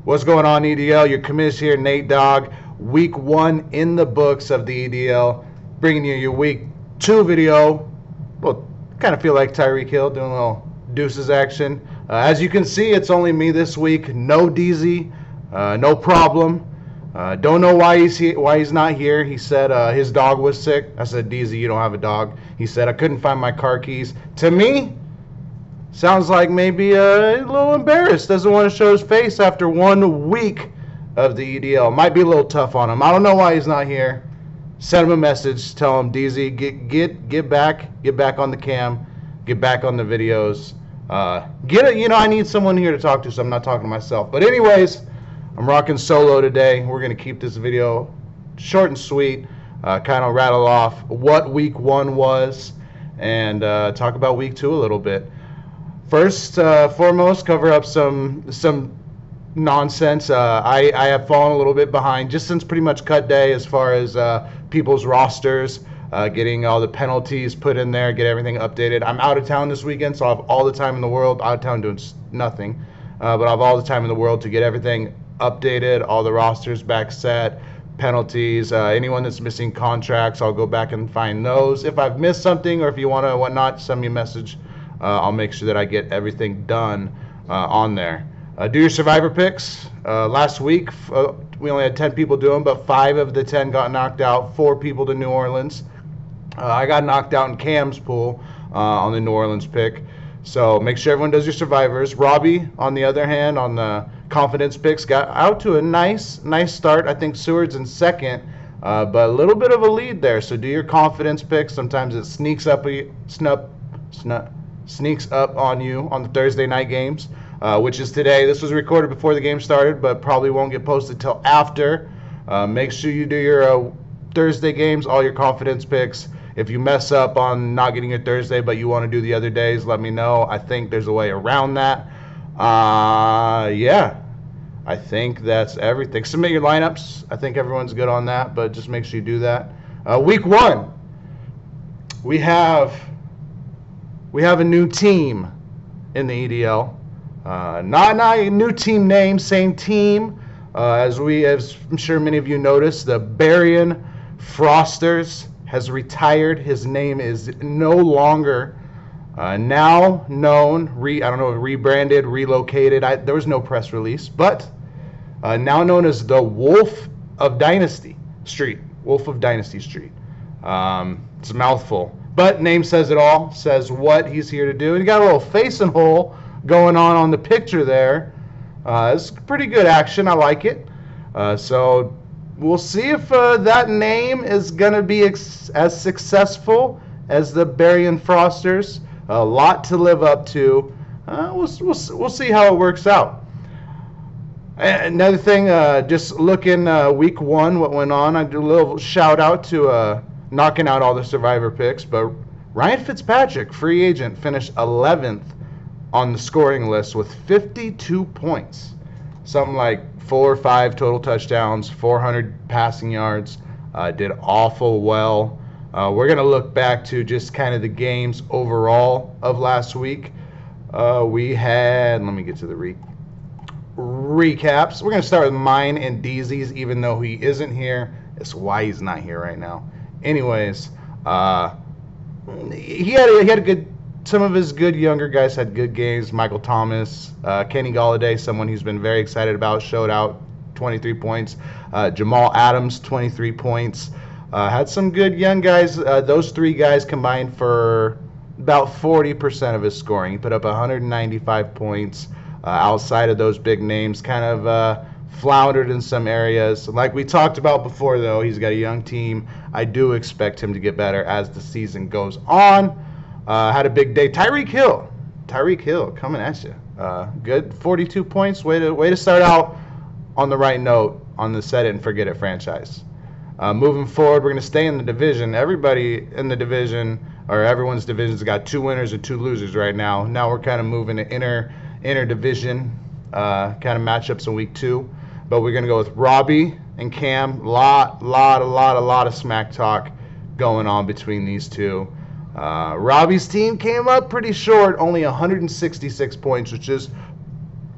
What's going on, EDL? Your commiss here, Nate Dogg. Week 1 in the books of the EDL. Bringing you your week 2 video. Well, kind of feel like Tyreek Hill doing a little deuces action. As you can see, it's only me this week. No DZ, no problem. Don't know why he's not here. He said his dog was sick. I said, DZ, you don't have a dog. He said, I couldn't find my car keys. To me, sounds like maybe a little embarrassed. Doesn't want to show his face after 1 week of the EDL. Might be a little tough on him. I don't know why he's not here. Send him a message. Tell him, DZ, get back on the cam. Get back on the videos. I need someone here to talk to, so I'm not talking to myself. But anyways, I'm rocking solo today. We're going to keep this video short and sweet. Kind of rattle off what week 1 was and talk about week 2 a little bit. First, foremost, cover up some nonsense. I have fallen a little bit behind just since pretty much cut day as far as people's rosters, getting all the penalties put in there, get everything updated. I'm out of town this weekend, so I have all the time in the world. Out of town doing nothing, but I have all the time in the world to get everything updated, all the rosters back set, penalties, anyone that's missing contracts, I'll go back and find those. If I've missed something or if you want to whatnot, send me a message. I'll make sure that I get everything done on there. Do your survivor picks. Last week, we only had 10 people do them, but 5 of the 10 got knocked out. 4 people to New Orleans. I got knocked out in Cam's pool on the New Orleans pick. So make sure everyone does your survivors. Robbie, on the other hand, on the confidence picks, got out to a nice start. I think Seward's in second, but a little bit of a lead there. So do your confidence picks. Sometimes it sneaks up on you on the Thursday night games, which is today. This was recorded before the game started, but probably won't get posted till after. Make sure you do your Thursday games, all your confidence picks. If you mess up on not getting your Thursday, but you want to do the other days, let me know. I think there's a way around that. Yeah, I think that's everything. Submit your lineups. I think everyone's good on that, but just make sure you do that. Week 1, we have a new team in the EDL. Not a new team name, same team. As I'm sure many of you noticed, the Berrien Frosters has retired. His name is no longer now known, I don't know, rebranded, relocated. There was no press release, but now known as the Wolf of Dynasty Street. Wolf of Dynasty Street. It's a mouthful. But name says it all, says what he's here to do. And you got a little facing hole going on the picture there. It's pretty good action. I like it. So we'll see if that name is going to be as successful as the Berrien Frosters. A lot to live up to. We'll see how it works out. Another thing, just looking week 1, what went on, I do a little shout out to knocking out all the survivor picks, but Ryan Fitzpatrick, free agent, finished 11th on the scoring list with 52 points. Something like 4 or 5 total touchdowns, 400 passing yards. Did awful well. We're going to look back to just kind of the games overall of last week. We had, let me get to the recaps. We're going to start with mine and DZ's, even though he isn't here. That's why he's not here right now. Anyways, he had a good. Some of his good younger guys had good games. Michael Thomas, Kenny Golladay, someone he's been very excited about, showed out, 23 points. Jamal Adams, 23 points. Had some good young guys. Those 3 guys combined for about 40% of his scoring. He put up 195 points. Outside of those big names, kind of floundered in some areas. Like we talked about before, though, he's got a young team. I do expect him to get better as the season goes on. Had a big day. Tyreek Hill coming at you. Good 42 points. Way to start out on the right note on the set it and forget it franchise. Moving forward, we're going to stay in the division. Everybody in the division, or everyone's division's got 2 winners and 2 losers right now. Now we're kind of moving to inter division kind of matchups in week 2. But we're going to go with Robbie and Cam. A lot of smack talk going on between these two. Robbie's team came up pretty short, only 166 points, which is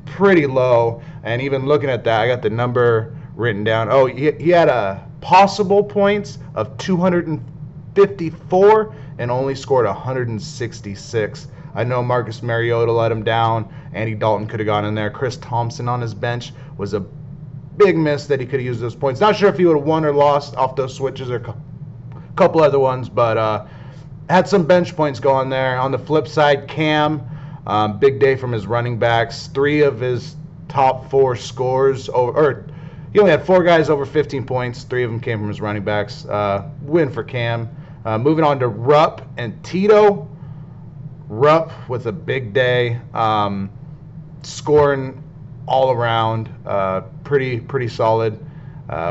pretty low. And even looking at that, I got the number written down. Oh, he had a possible points of 254 and only scored 166. I know Marcus Mariota let him down. Andy Dalton could have gone in there. Chris Thompson on his bench was a big miss that he could have used those points. Not sure if he would have won or lost off those switches or a couple other ones, but had some bench points going there. On the flip side, Cam, big day from his running backs. 3 of his top 4 scores, he only had 4 guys over 15 points. 3 of them came from his running backs. Win for Cam. Moving on to Rupp and Tito. Rupp with a big day, scoring all around, pretty solid.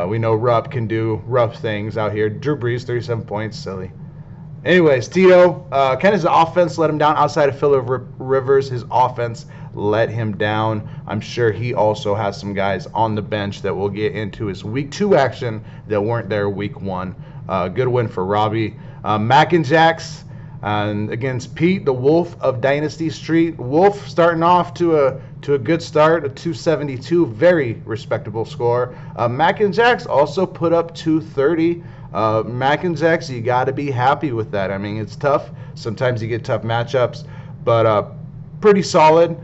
We know Rupp can do rough things out here. Drew Brees, 37 points, silly. Anyways, Tito, kind of his offense let him down. Outside of Phillip Rivers, his offense let him down. I'm sure he also has some guys on the bench that we'll get into his week 2 action that weren't there week 1. Good win for Robbie. Mac and Jacks against Pete, the Wolf of Dynasty Street. Wolf starting off to a good start, a 272, very respectable score. Mac and Jacks also put up 230. Mac and Jacks, you got to be happy with that. I mean, it's tough. Sometimes you get tough matchups, but pretty solid.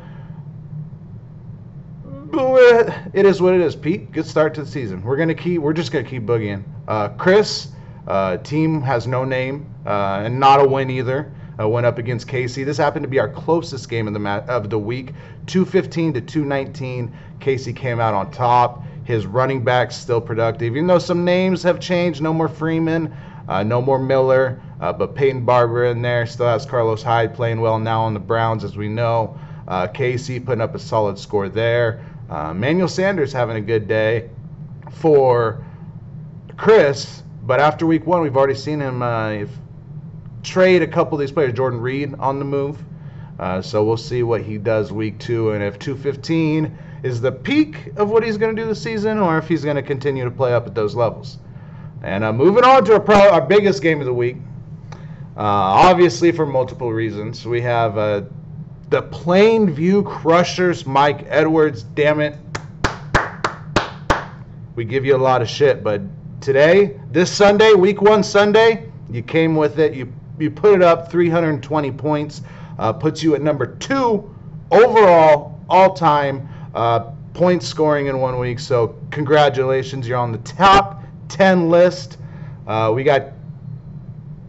It is what it is, Pete. Good start to the season. We're just gonna keep boogieing. Chris, team has no name and not a win either. Went up against Casey. This happened to be our closest game of the week, 215 to 219. Casey came out on top. His running back's still productive, even though some names have changed. No more Freeman, no more Miller, but Peyton Barber in there. Still has Carlos Hyde playing well now on the Browns, as we know. Casey putting up a solid score there. Manuel Sanders having a good day for Chris, but after week 1, we've already seen him trade a couple of these players. Jordan Reed on the move, so we'll see what he does week 2, and if 215 is the peak of what he's going to do this season, or if he's going to continue to play up at those levels. And moving on to our biggest game of the week, obviously for multiple reasons. We have the Plainview Crushers, Mike Edwards. Damn it. We give you a lot of shit, but today, this Sunday, week 1 Sunday, you came with it. You put it up 320 points, puts you at number 2 overall, all-time points scoring in 1 week. So congratulations, you're on the top 10 list. We got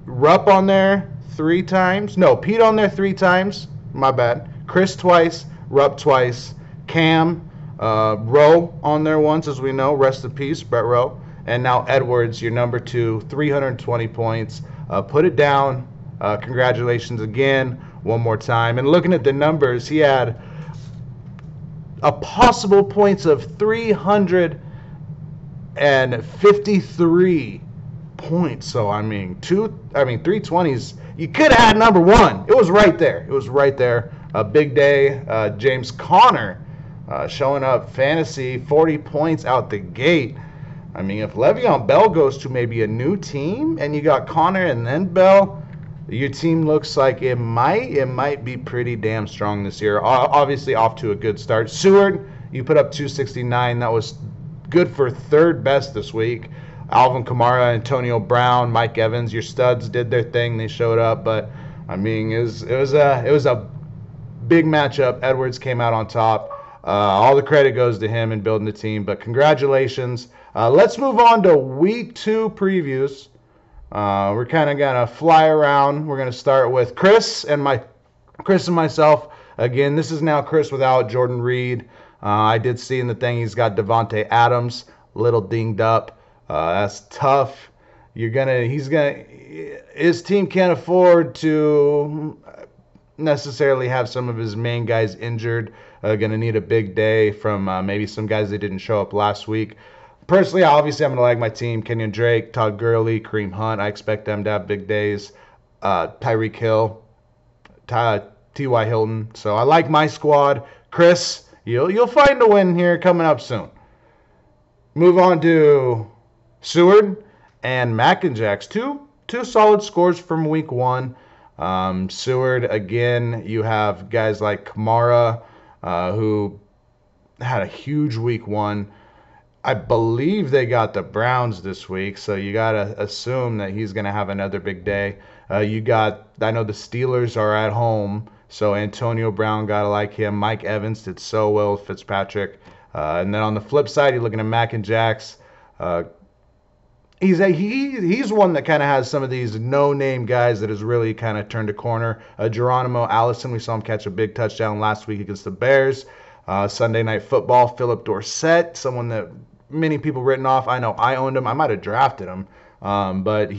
Rupp on there 3 times. No, Pete on there 3 times. My bad. Chris twice, Rupp twice, Cam, Rowe on there once, as we know. Rest in peace, Brett Rowe. And now Edwards, your number 2, 320 points. Put it down. Congratulations again, one more time. And looking at the numbers, he had a possible points of 353 points. So I mean 320s. You could have had number 1. It was right there. A big day. James Conner showing up fantasy, 40 points out the gate. I mean, if Le'Veon Bell goes to maybe a new team and you got Conner and then Bell, your team looks like it might be pretty damn strong this year. Obviously off to a good start. Seward, you put up 269. That was good for 3rd best this week. Alvin Kamara, Antonio Brown, Mike Evans, your studs did their thing. They showed up, but I mean, it was a big matchup. Edwards came out on top. All the credit goes to him in building the team, but congratulations. Let's move on to week 2 previews. We're kind of gonna fly around. We're gonna start with Chris and myself. Again, this is now Chris without Jordan Reed. I did see in the thing he's got Devontae Adams, a little dinged up. That's tough. His team can't afford to necessarily have some of his main guys injured. Gonna need a big day from maybe some guys that didn't show up last week. Personally, obviously, I'm gonna like my team: Kenyon Drake, Todd Gurley, Kareem Hunt. I expect them to have big days. Tyreek Hill, T.Y. Hilton. So I like my squad. Chris, you'll find a win here coming up soon. Move on to Seward and Mac and Jacks. Two solid scores from week 1. Seward, again, you have guys like Kamara, who had a huge week 1. I believe they got the Browns this week, so you got to assume that he's going to have another big day. I know the Steelers are at home, so Antonio Brown, got to like him. Mike Evans did so well with Fitzpatrick. And then on the flip side, you're looking at Mac and Jax. He's one that kind of has some of these no-name guys that has really kind of turned a corner. Geronimo Allison, we saw him catch a big touchdown last week against the Bears. Sunday Night Football, Philip Dorsett, someone that many people written off. I know I owned him. I might have drafted him. But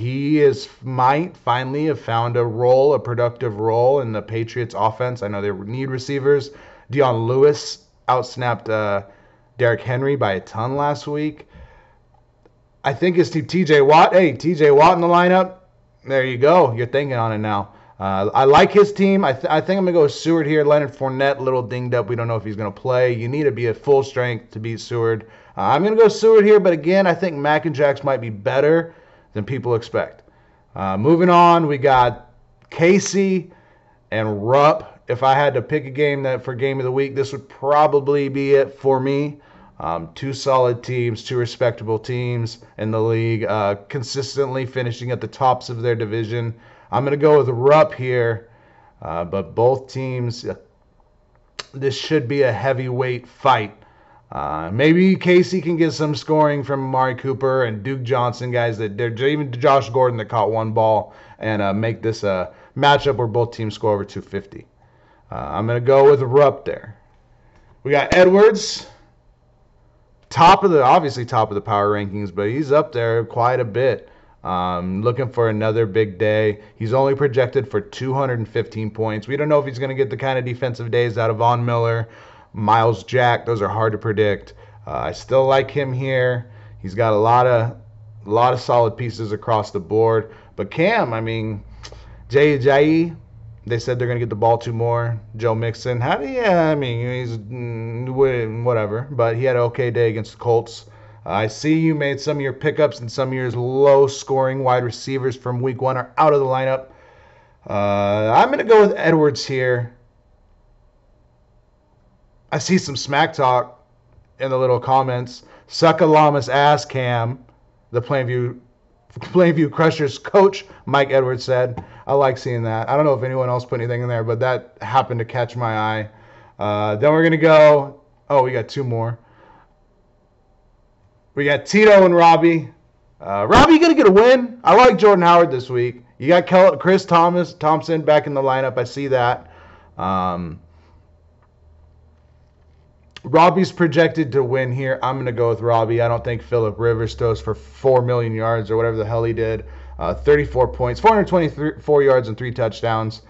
might finally have found a productive role in the Patriots offense. I know they need receivers. Dion Lewis outsnapped Derrick Henry by a ton last week. I think it's TJ Watt. Hey, TJ Watt in the lineup. There you go. You're thinking on it now. I like his team. I think I'm going to go with Seward here. Leonard Fournette, a little dinged up. We don't know if he's going to play. You need to be at full strength to beat Seward. I'm going to go Seward here, but again, I think Mac and Jax might be better than people expect. Moving on, we got Casey and Rupp. If I had to pick a game for game of the week, this would probably be it for me. Two solid teams, two respectable teams in the league, consistently finishing at the tops of their division. I'm going to go with Rupp here, but both teams, this should be a heavyweight fight. Maybe Casey can get some scoring from Amari Cooper and Duke Johnson, guys, even Josh Gordon that caught one ball, and make this a matchup where both teams score over 250. I'm going to go with Rupp there. We got Edwards, obviously top of the power rankings, but he's up there quite a bit. Looking for another big day. He's only projected for 215 points. We don't know if he's going to get the kind of defensive days out of Von Miller, Miles Jack. Those are hard to predict. I still like him here. He's got a lot of solid pieces across the board. But Cam, I mean, Jay, they said they're going to get the ball 2 more. Joe Mixon, he's whatever. But he had an okay day against the Colts. I see you made some of your pickups and some of your low-scoring wide receivers from week 1 are out of the lineup. I'm going to go with Edwards here. I see some smack talk in the little comments. Suck a llama's ass, Cam. The Plainview Crushers coach, Mike Edwards, said. I like seeing that. I don't know if anyone else put anything in there, but that happened to catch my eye. Then we're going to go. Oh, we got 2 more. We got Tito and Robbie. Robbie, you going to get a win? I like Jordan Howard this week. You got Chris Thompson back in the lineup. I see that. Robbie's projected to win here. I'm going to go with Robbie. I don't think Phillip Rivers throws for 4 million yards or whatever the hell he did. 34 points, 424 yards and 3 touchdowns.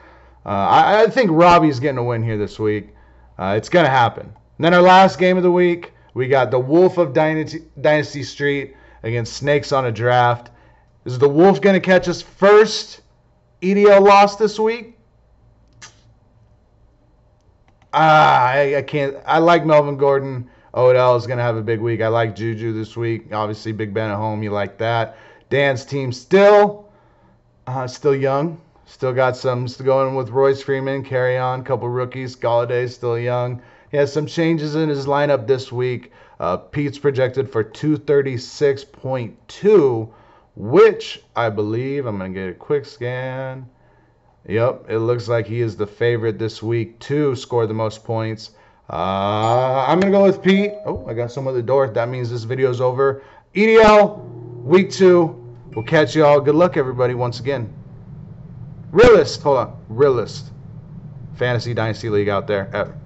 I think Robbie's getting a win here this week. It's going to happen. And then our last game of the week, we got the Wolf of Dynasty Street against Snakes on a Draft. Is the Wolf going to catch his first EDL loss this week? I can't. I like Melvin Gordon. Odell is going to have a big week. I like Juju this week. Obviously, Big Ben at home. You like that. Dan's team still young. Still got some going with Royce Freeman. Carry on. Couple rookies. Galladay still young. He has some changes in his lineup this week. Pete's projected for 236.2, which I believe, I'm going to get a quick scan. Yep, it looks like he is the favorite this week to score the most points. I'm going to go with Pete. Oh, I got someone at the door. That means this video is over. EDL, week 2. We'll catch you all. Good luck, everybody, once again. Realist Fantasy Dynasty League out there.